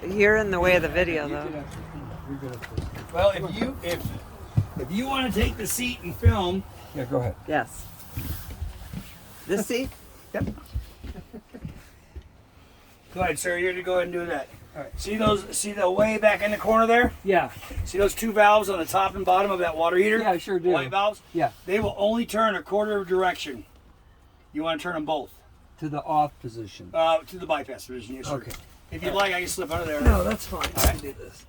You're in the way of the video, though. Well, if you want to take the seat and film, yeah, go ahead. Yes. This seat? Yep. Go ahead, sir. You're to go ahead and do that. All right. See those? See the way back in the corner there? Yeah. See those two valves on the top and bottom of that water heater? Yeah, I sure do. White valves? Yeah. They will only turn a quarter of direction. You want to turn them both. To the off position. To the bypass position, yes, sir. Okay. If you'd like, I can slip under there. No, that's fine. All right. I can do this.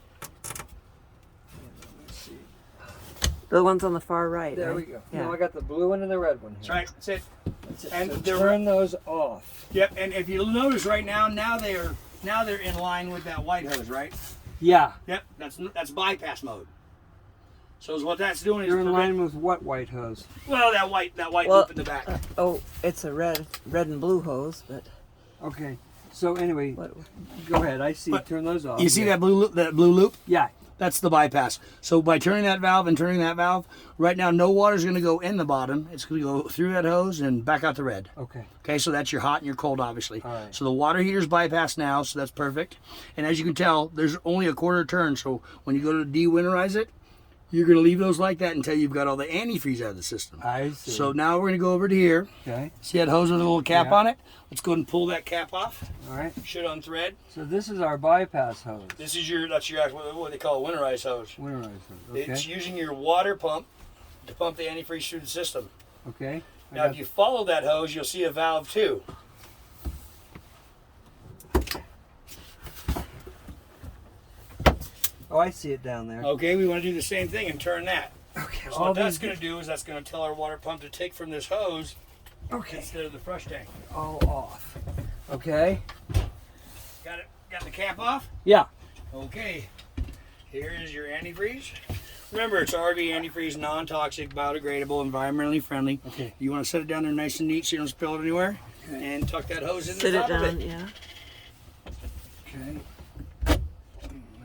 The ones on the far right. There right? we go. Yeah. Now I got the blue one and the red one here. That's right. That's it. That's it. And So they're- turn those off. Yep. And if you'll notice right now they're in line with that white hose, right? Yeah. Yep. That's bypass mode. So what that's doing is You're in line with what white hose? well that white Well, loop in the back. Oh, it's a red and blue hose, but Okay. So anyway, what? go ahead. I see. But Turn those off. You see that blue loop? Yeah. That's the bypass. So by turning that valve and turning that valve, right now no water's going to go in the bottom. It's going to go through that hose and back out the red. Okay. Okay, so that's your hot and your cold, obviously. All right. So the water heater's bypassed now, so that's perfect. And as you can tell, there's only a quarter turn. So when you go to de-winterize it, you're going to leave those like that until you've got all the antifreeze out of the system. I see. So now we're going to go over to here. Okay. See that hose with a little cap Yeah. on it? Let's go ahead and pull that cap off. All right. Should unthread. So this is our bypass hose. That's your what they call a winterized hose. Winterized hose. Okay. It's using your water pump to pump the antifreeze through the system. Okay. Now, if you follow that hose, you'll see a valve too. Oh, I see it down there. Okay, we want to do the same thing and turn that. Okay. So what that's going to do is that's going to tell our water pump to take from this hose instead of the fresh tank. All off. Okay. Got it? Got the cap off? Yeah. Okay. Here is your antifreeze. Remember, it's RV antifreeze, non-toxic, biodegradable, environmentally friendly. Okay. You want to set it down there nice and neat so you don't spill it anywhere. Okay. And tuck that hose in Sit the it top of down, it. yeah. Okay.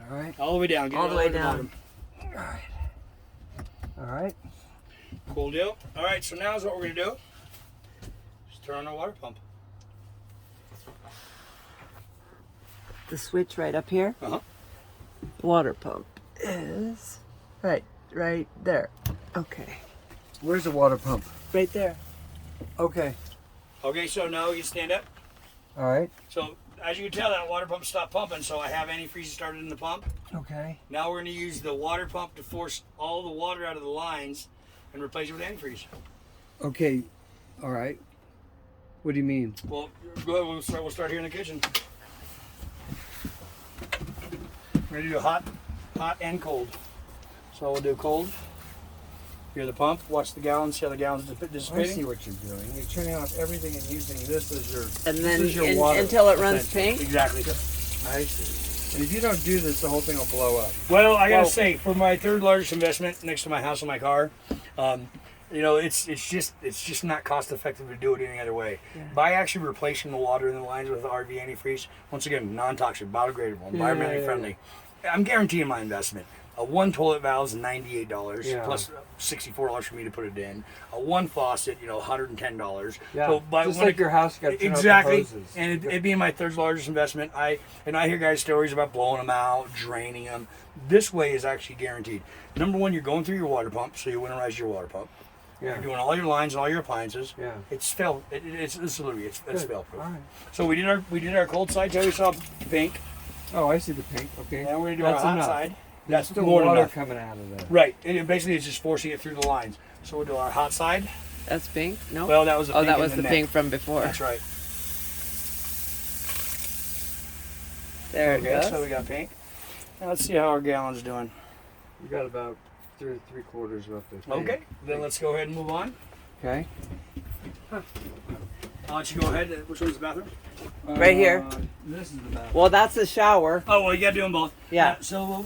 All right. All the way down. Get All it the way to down. bottom. All right. All right. Cool deal. All right, so now is what we're going to do. Just turn on our water pump. The switch right up here. Uh-huh. The water pump is right there. Okay. Where's the water pump? Right there. Okay. Okay, so now you stand up. All right. So as you can tell, that water pump stopped pumping, so I have antifreeze started in the pump. Okay. Now we're going to use the water pump to force all the water out of the lines and replace it with antifreeze. Okay. All right. What do you mean? Well, go ahead, we'll start here in the kitchen. We're going to do hot and cold. So we'll do cold. Hear the pump, watch the gallons, see how the gallons I see dissipating. what you're doing. You're turning off everything and using this as your And this then is your water. until it runs Essentially. pink. Exactly. I see. And if you don't do this, the whole thing will blow up. Well, I gotta Well- say, for my third largest investment next to my house and my car, you know, it's just not cost effective to do it any other way. Yeah. By actually replacing the water in the lines with RV antifreeze, once again, non-toxic, biodegradable, environmentally Yeah. friendly, I'm guaranteeing my investment. One toilet valve is $98 Yeah. plus $64 for me to put it in. One faucet, $110. Yeah. So by Just when like your house got to turn exactly, off the hoses. and it being my third largest investment, I hear guys' stories about blowing them out, draining them. This way is actually guaranteed. Number one, you're going through your water pump, so you winterize your water pump. Yeah. You're doing all your lines and all your appliances. Yeah. It's fail. It's literally it's Good. fail proof. All right. So we did our cold side till we saw pink. Oh, I see the pink. Okay. Now we're gonna do That's our hot enough. side. There's That's still more than water enough. coming out of there. Right. And it basically it's just forcing it through the lines. So we'll do our hot side. That's pink? No? Well, that was the Oh, pink that in was the neck. pink from before. That's right. There it Okay, goes. so we got pink. Now let's see how our gallon's doing. You got about three quarters left there. Okay. Then let's go ahead and move on. Okay. I'll let you go ahead. Which one's the bathroom? Right here. This is the bathroom. Well, that's the shower. Oh, well, you got to do them both. Yeah. So